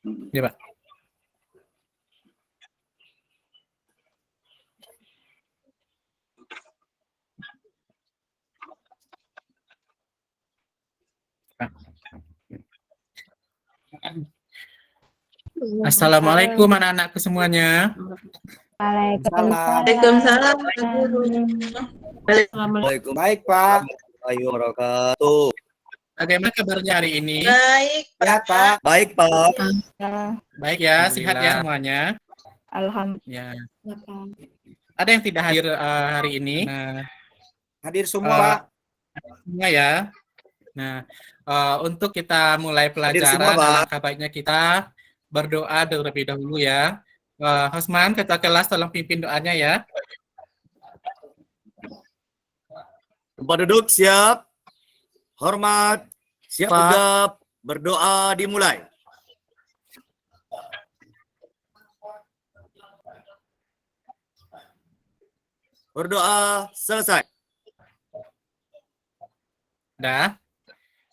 Ya, Pak. Assalamualaikum anak-anakku semuanya. Waalaikumsalam, Pak Guru. Assalamualaikum. Baik, Pak. Wabarakatuh. Bagaimana kabarnya hari ini? Baik, Sehat, Pak. Baik, Pak. Baik ya, sehat ya semuanya. Alhamdulillah. Ya. Ada yang tidak hadir hari ini? Nah, Hadir semua, Pak. semua ya. Nah, untuk kita mulai pelajaran, semua, Pak. alangkah baiknya kita berdoa terlebih dahulu ya. Hosman, ketua kelas, tolong pimpin doanya ya. Tempat duduk siap. Hormat. Siap tegap. Berdoa dimulai. Berdoa selesai. Dah.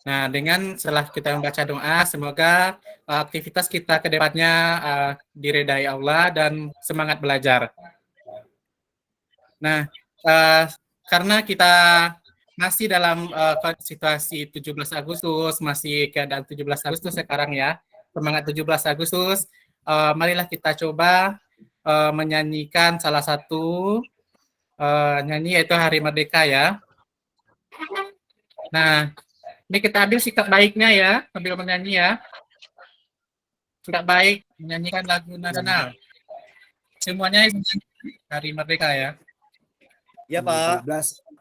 Nah, setelah kita membaca doa, semoga aktivitas kita ke depannya diridai Allah dan semangat belajar. Nah, karena kita masih dalam situasi 17 Agustus, masih keadaan 17 Agustus sekarang ya, semangat 17 Agustus, marilah kita coba menyanyikan salah satu nyanyi yaitu Hari Merdeka ya. Nah, ini kita ambil sikap baiknya ya, sambil menyanyi ya. Sikap baik, menyanyikan lagu nasional. Semuanya Hari Merdeka ya. Ya, Pak.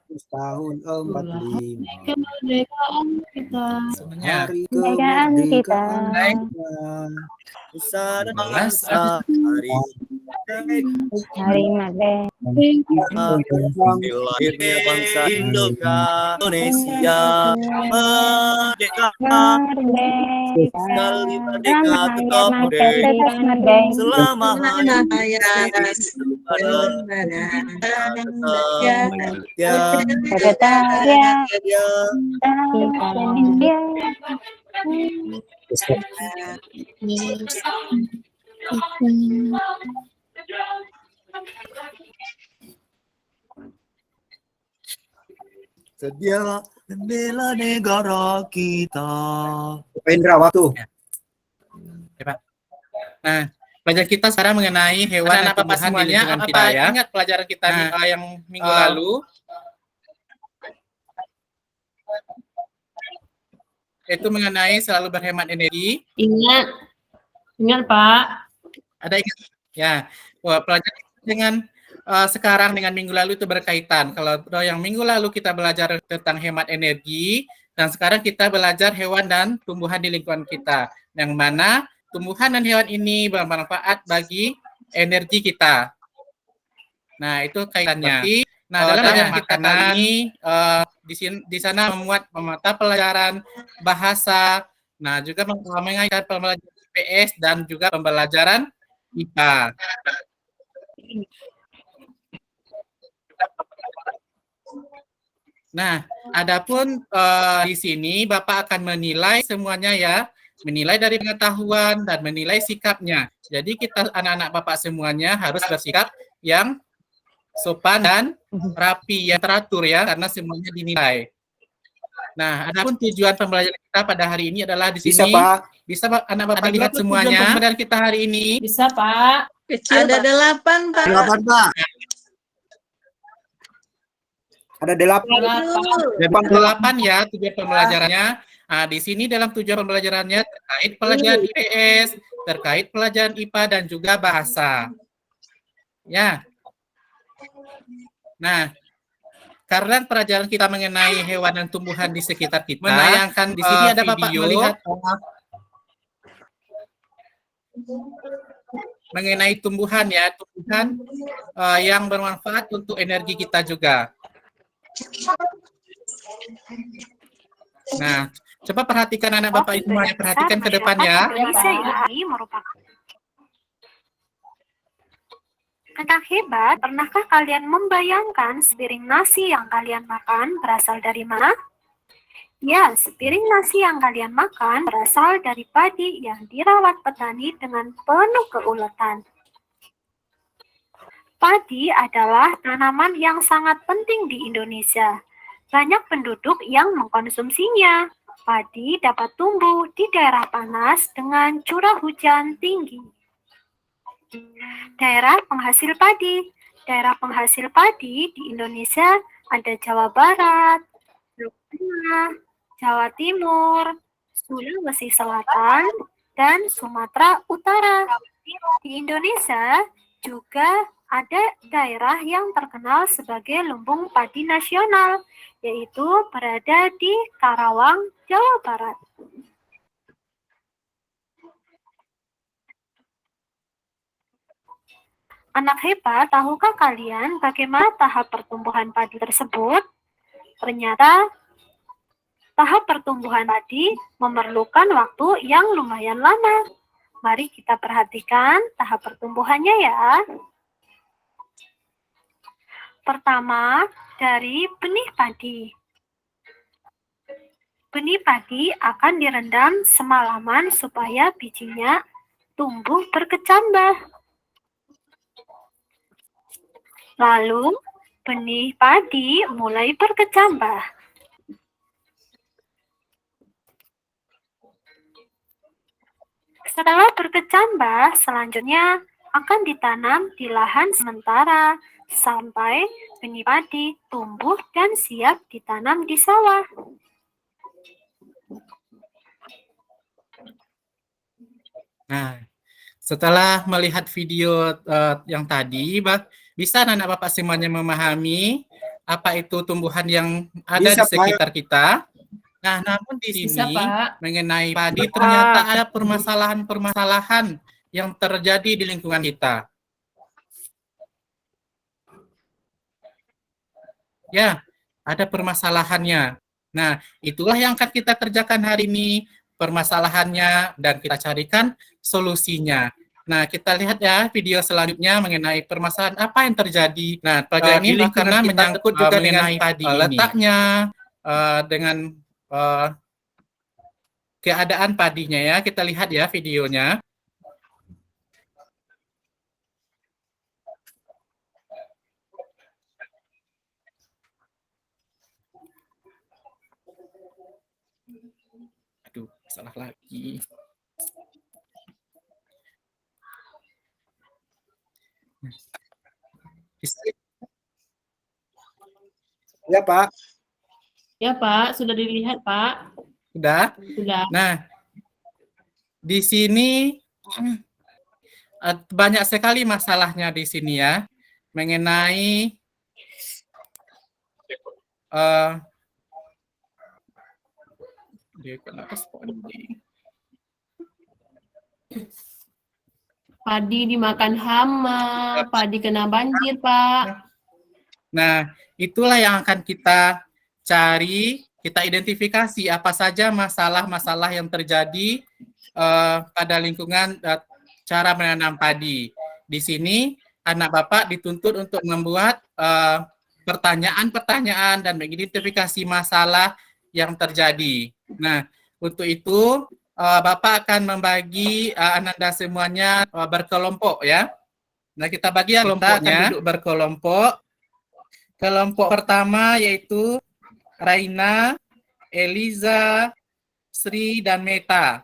17 tahun 45. Kemerdekaan kita. Semuanya. Hari kemerdekaan kita. Nusa dan bangsa. Hari Merdeka. Lahirnya bangsa Indonesia merdeka. Sekali merdeka tetap merdeka. Selama hayat sedia membela negara kita. Pendra waktu. Ya, Pak. Nah, pelajaran kita sekarang mengenai hewan dan tumbuhan semuanya. Apa ya? Ingat pelajaran kita yang minggu lalu? Itu mengenai selalu berhemat energi. Ingat Pak. Ada ingat? Ya, pelajaran dengan sekarang dengan minggu lalu itu berkaitan. Kalau yang minggu lalu kita belajar tentang hemat energi, dan sekarang kita belajar hewan dan tumbuhan di lingkungan kita. Yang mana tumbuhan dan hewan ini bermanfaat bagi energi kita. Nah, itu kaitannya. Nah, dalam pelajaran kita kali ini, di sana memuat mata pelajaran bahasa, nah juga mengaitkan pembelajaran IPS dan juga pembelajaran IPA. Nah, adapun di sini Bapak akan menilai semuanya ya, menilai dari pengetahuan dan menilai sikapnya. Jadi kita anak-anak Bapak semuanya harus bersikap yang sopan dan rapi, yang teratur ya, karena semuanya dinilai. Nah, adapun tujuan pembelajaran kita pada hari ini adalah di sini. Bisa, Pak. Bisa anak Bapak lihat semuanya pembelajaran kita hari ini? Bisa Pak. Ada 8, Pak. 8, Pak. Ada 8. 8 ya tujuan pembelajarannya. Nah, di sini dalam tujuan pembelajarannya terkait pelajaran IPS, terkait pelajaran IPA dan juga bahasa. Ya. Nah, karena pelajaran kita mengenai hewan dan tumbuhan di sekitar kita, menayangkan di sini ada Bapak melihat mengenai tumbuhan ya, tumbuhan yang bermanfaat untuk energi kita juga. Nah, coba perhatikan anak Bapak semuanya, perhatikan ke depan ya. Indonesia ini merupakan tentang hebat. Pernahkah kalian membayangkan sepiring nasi yang kalian makan berasal dari mana? Ya, sepiring nasi yang kalian makan berasal dari padi yang dirawat petani dengan penuh keuletan. Padi adalah tanaman yang sangat penting di Indonesia. Banyak penduduk yang mengkonsumsinya. Padi dapat tumbuh di daerah panas dengan curah hujan tinggi. Daerah penghasil padi. Daerah penghasil padi di Indonesia ada Jawa Barat, Jawa Tengah, Jawa Timur, Sulawesi Selatan, dan Sumatera Utara. Di Indonesia juga ada daerah yang terkenal sebagai lumbung padi nasional, yaitu berada di Karawang, Jawa Barat. Anak hebat, tahukah kalian bagaimana tahap pertumbuhan padi tersebut? Ternyata tahap pertumbuhan padi memerlukan waktu yang lumayan lama. Mari kita perhatikan tahap pertumbuhannya ya. Pertama, dari benih padi. Benih padi akan direndam semalaman supaya bijinya tumbuh berkecambah. Lalu, benih padi mulai berkecambah. Setelah berkecambah, selanjutnya akan ditanam di lahan sementara sampai benih padi tumbuh dan siap ditanam di sawah. Nah, setelah melihat video yang tadi, bisa anak Bapak semuanya memahami apa itu tumbuhan yang ada Bisa, di sekitar kita. Nah, namun di Bisa, sini Pak. mengenai padi ternyata ada permasalahan-permasalahan yang terjadi di lingkungan kita. Ya, ada permasalahannya. Nah, itulah yang akan kita kerjakan hari ini, permasalahannya, dan kita carikan solusinya. Nah, kita lihat ya video selanjutnya mengenai permasalahan apa yang terjadi. Nah, pelajaran ini karena menyangkut juga mengenai padi letaknya, dengan keadaan padinya ya. Kita lihat ya videonya. Aduh, salah lagi. Ya, Pak. Ya, Pak. Sudah dilihat, Pak. Sudah? Sudah. Nah, di sini banyak sekali masalahnya di sini ya, mengenai Padi dimakan hama, padi kena banjir, Pak. Nah, itulah yang akan kita cari, kita identifikasi apa saja masalah-masalah yang terjadi pada lingkungan cara menanam padi. Di sini anak Bapak dituntut untuk membuat pertanyaan-pertanyaan dan mengidentifikasi masalah yang terjadi. Nah, untuk itu Bapak akan membagi Ananda semuanya berkelompok ya. Nah, kita bagi kelompoknya duduk berkelompok. Kelompok pertama yaitu Raina, Eliza, Sri, dan Meta.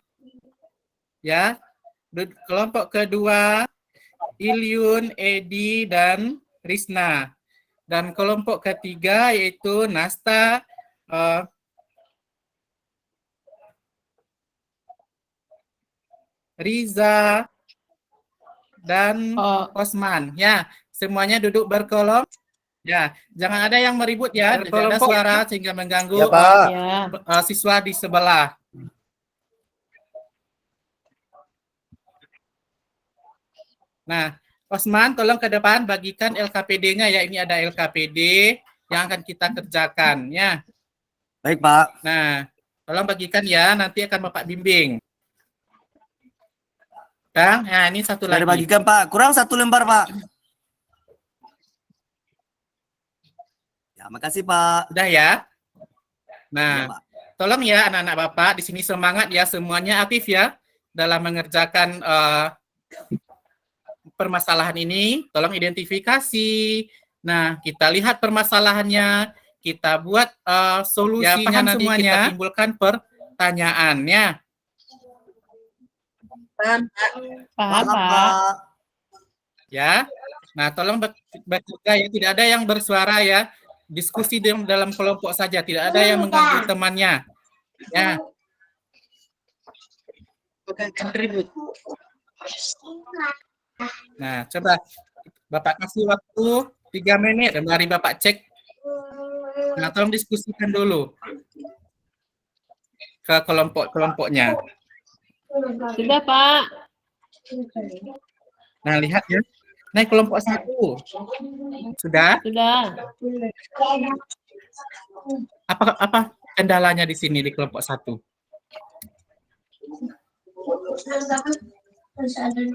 Ya. Kelompok kedua Ilyun, Edi, dan Risna. Dan kelompok ketiga yaitu Nasta, Riza, dan Osman. Ya, semuanya duduk berkelompok. Ya, jangan ada yang meribut ya, tidak ada suara sehingga mengganggu Ya, Pak. siswa di sebelah. Nah, Osman, tolong ke depan bagikan LKPD-nya ya. Ini ada LKPD yang akan kita kerjakan ya. Baik, Pak. Nah, tolong bagikan ya, nanti akan Bapak bimbing. Kang, nah ini satu Sudah lagi. dibagikan, Pak. Kurang 1 lembar, Pak. Ya, makasih, Pak. Sudah ya? Nah, Ya, Pak. tolong ya anak-anak Bapak di sini semangat ya, semuanya aktif ya dalam mengerjakan permasalahan ini. Tolong identifikasi. Nah, kita lihat permasalahannya, kita buat solusinya, ya, nanti semuanya. Kita timbulkan pertanyaannya. Paham, Pak. Ya. Nah, tolong berjaga ya, tidak ada yang bersuara ya. Diskusi dalam kelompok saja, tidak ada yang mengganggu temannya. Ya. Nah, coba Bapak kasih waktu 3 menit, mari Bapak cek. Nah, tolong diskusikan dulu ke kelompok-kelompoknya. Sudah, Pak. Nah, lihat ya. Naik kelompok 1. Sudah? Sudah. Apa kendalanya di sini di kelompok 1?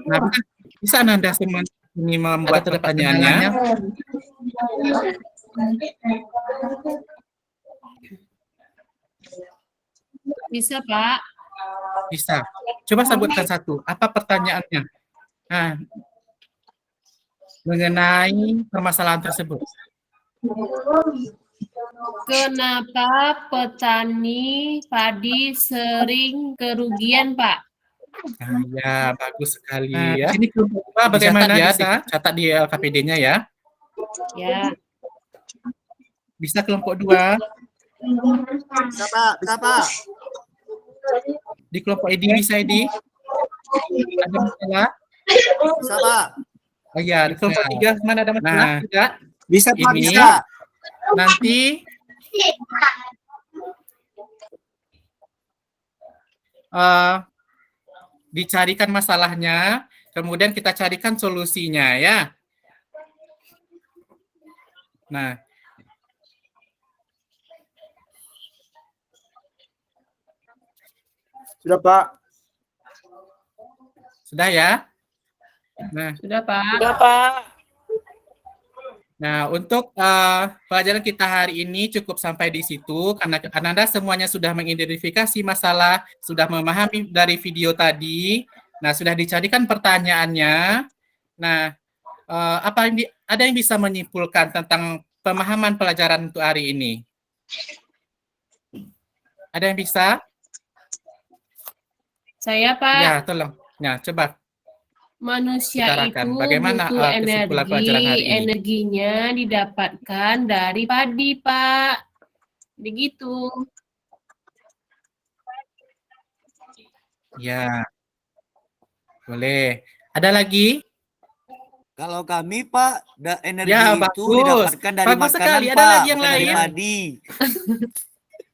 Nah, bisa Anda semua ini membuat pertanyaannya? Bisa, Pak. Bisa. Coba sebutkan satu. Apa pertanyaannya? Nah, mengenai permasalahan tersebut. Kenapa petani padi sering kerugian, Pak? Nah, ya, bagus sekali ya. Ini kelompok 2 bagaimana ya? Catat di LKPD-nya ya. Ya. Bisa kelompok 2. Bisa Pak. Di kelompok Edi bisa Edi? Ada masalah? Bisa Pak. Oh iya, di kelompok 3 mana ada masalah? Nah, tidak? Bisa Pak, Ini bisa. nanti dicarikan masalahnya, kemudian kita carikan solusinya ya. Nah, Sudah Pak. sudah ya. Nah, Sudah, Pak. Nah, untuk pelajaran kita hari ini cukup sampai di situ karena Anda semuanya sudah mengidentifikasi masalah, sudah memahami dari video tadi. Nah, sudah dicarikan pertanyaannya. Nah, ada yang bisa menyimpulkan tentang pemahaman pelajaran untuk hari ini? Ada yang bisa? Saya, Pak. Ya, tolong. Nah, coba. Manusia Utarakan. itu Bagaimana, butuh kesimpulan pelajaran hari ini? energinya didapatkan dari padi, Pak. Begitu. Ya, boleh. Ada lagi? Kalau kami Pak, energi Ya, itu bagus. didapatkan dari Bagus makanan sekali. Ada Pak, lagi yang bukan dari lain? padi.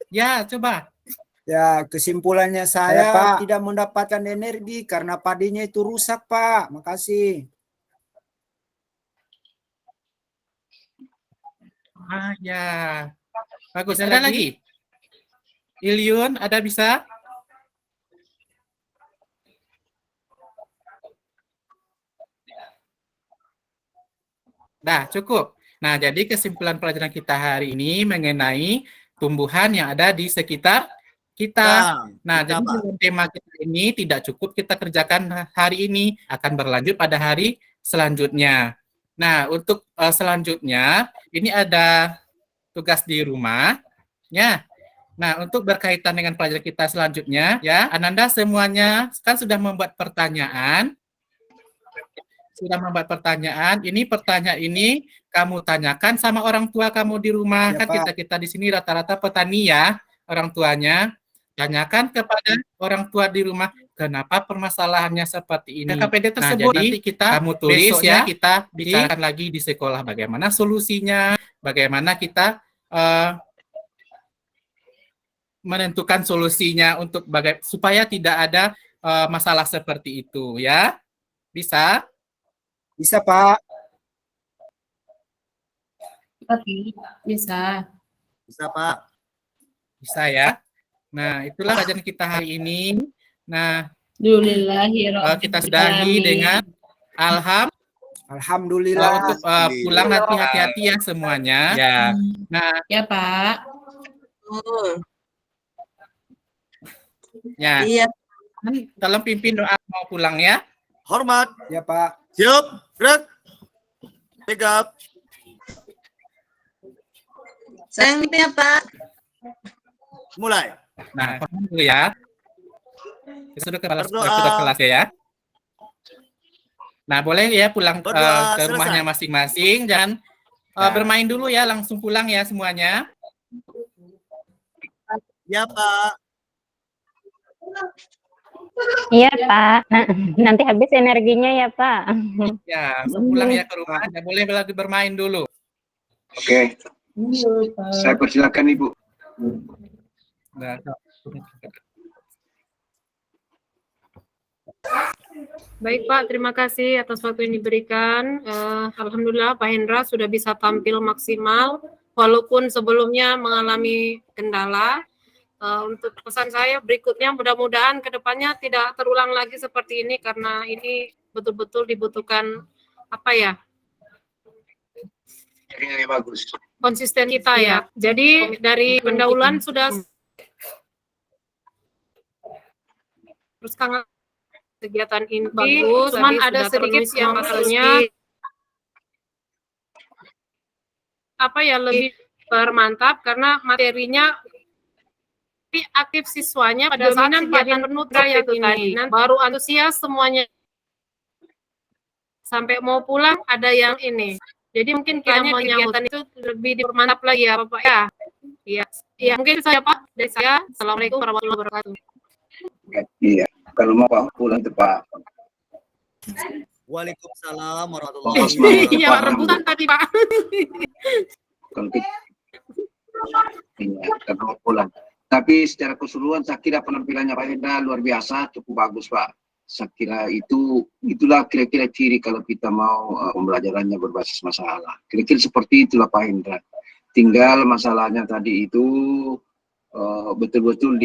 Ya, coba. Ya, kesimpulannya saya Pak. tidak mendapatkan energi karena padinya itu rusak, Pak. Makasih. Ya. Bagus. Ada lagi? Ilyun, ada bisa? Nah, cukup. Nah, jadi kesimpulan pelajaran kita hari ini mengenai tumbuhan yang ada di sekitar kita. Nah, jadi dalam tema kita ini tidak cukup kita kerjakan hari ini, akan berlanjut pada hari selanjutnya. Nah, untuk selanjutnya, ini ada tugas di rumah. Ya. Nah, untuk berkaitan dengan pelajaran kita selanjutnya, ya, Ananda semuanya kan sudah membuat pertanyaan. Ini pertanyaan ini kamu tanyakan sama orang tua kamu di rumah. Ya, kan kita di sini rata-rata petani ya, orang tuanya. Tanyakan kepada orang tua di rumah, kenapa permasalahannya seperti ini. KPD tersebut nanti kamu tulis ya, kita bicarakan lagi di sekolah bagaimana solusinya, bagaimana kita menentukan solusinya untuk supaya tidak ada masalah seperti itu ya. Bisa? Bisa, Pak. Bisa. Bisa, Pak. Bisa ya. Nah, itulah pelajaran kita hari ini. Nah, kita sudahi dengan Alhamdulillah. untuk pulang nanti hati-hati ya semuanya. Ya. Nah, ya Pak. Ya, Iya. tolong pimpin doa mau pulang ya. Hormat. Ya Pak. Siap. Gerak. Tegap. Sayang ya Pak. Mulai. Nah, hormat dulu ya. Sudah Berdoa. ketua kelas ya. Nah, boleh ya pulang Berdoa, ke rumahnya selesai. masing-masing. Jangan bermain dulu ya, langsung pulang ya semuanya. Ya Pak. Iya, Pak. Nanti habis energinya ya, Pak. Ya, langsung pulang ya ke rumah. Nggak boleh lagi bermain dulu. Oke, saya persilakan Ibu. Nah, Baik Pak, terima kasih atas waktu yang diberikan. Alhamdulillah Pak Hendra sudah bisa tampil maksimal, walaupun sebelumnya mengalami kendala. Untuk pesan saya berikutnya, mudah-mudahan kedepannya tidak terulang lagi seperti ini, karena ini betul-betul dibutuhkan Jaringan yang bagus. konsisten kita ya. Jadi dari pendahuluan sudah terus sangat kegiatan ini bagus, cuman ada sedikit yang maksudnya lebih bermantap karena materinya aktif siswanya pada saat kegiatan penutup yang ini. Baru antusias semuanya sampai mau pulang ada yang ini. Jadi mungkin kiranya kegiatan itu lebih dipermantap lagi ya Bapak ya. Iya, mungkin saya Pak dari saya. Assalamualaikum warahmatullahi wabarakatuh. Iya, kalau mau Pak pulang itu Pak. Waalaikumsalam warahmatullahi wabarakatuh. Iya, rebutan tadi Pak. Kalau kita, iya, kalau mau pulang. Tapi secara keseluruhan saya kira penampilannya Pak Hendra luar biasa, cukup bagus Pak. Saya kira itulah kira-kira ciri kalau kita mau pembelajarannya berbasis masalah. Kira-kira seperti itulah Pak Hendra. Tinggal masalahnya tadi itu betul-betul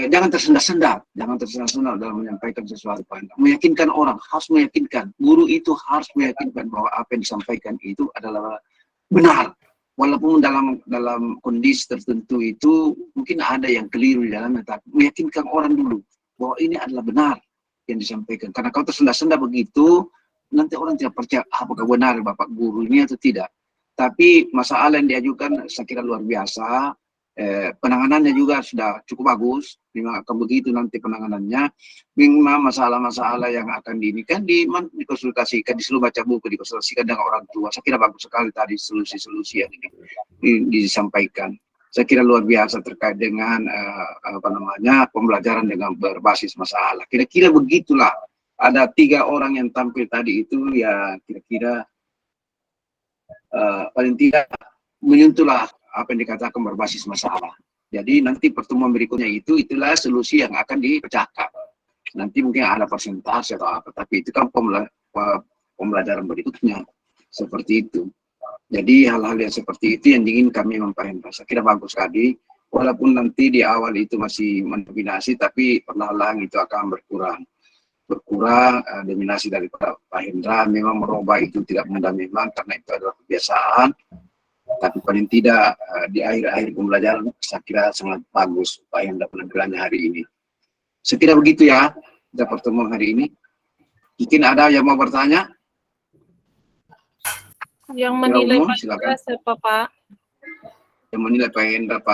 jangan tersendat-sendat, dalam menyampaikan sesuatu Pak Hendra. Meyakinkan orang, harus meyakinkan. Guru itu harus meyakinkan bahwa apa yang disampaikan itu adalah benar. Walaupun dalam kondisi tertentu itu mungkin ada yang keliru di dalamnya, tapi meyakinkan orang dulu bahwa ini adalah benar yang disampaikan. Karena kalau tersendat-sendat begitu, nanti orang tidak percaya apakah benar Bapak guru ini atau tidak. Tapi masalah yang diajukan saya kira luar biasa. Penanganannya juga sudah cukup bagus. Memang akan begitu nanti penanganannya. Memang masalah-masalah yang akan dikonsultasikan, disuruh baca buku, dikonsultasikan dengan orang tua. Saya kira bagus sekali tadi solusi-solusi yang ini disampaikan. Saya kira luar biasa terkait dengan pembelajaran dengan berbasis masalah. Kira-kira begitulah. Ada 3 orang yang tampil tadi itu ya kira-kira paling tidak menyentuhlah apa yang dikatakan berbasis masalah. Jadi nanti pertemuan berikutnya itulah solusi yang akan dipecahkan. Nanti mungkin ada persentase atau apa, tapi itu kan pembelajaran berikutnya seperti itu. Jadi hal-hal yang seperti itu yang ingin kami memperhatikan. Saya kira bagus sekali, walaupun nanti di awal itu masih mendominasi, tapi perlahan-lahan itu akan berkurang. Dominasi dari Pak Hendra memang merubah itu tidak mudah memang, karena itu adalah kebiasaan. Tapi paling tidak di akhir-akhir pembelajaran saya kira sangat bagus Pak Hendra penampilannya hari ini. Saya kira begitu ya, kita pertemuan hari ini. Mungkin ada yang mau bertanya? Yang menilai Pak Hendra siapa Pak? Yang menilai Pak Hendra Pak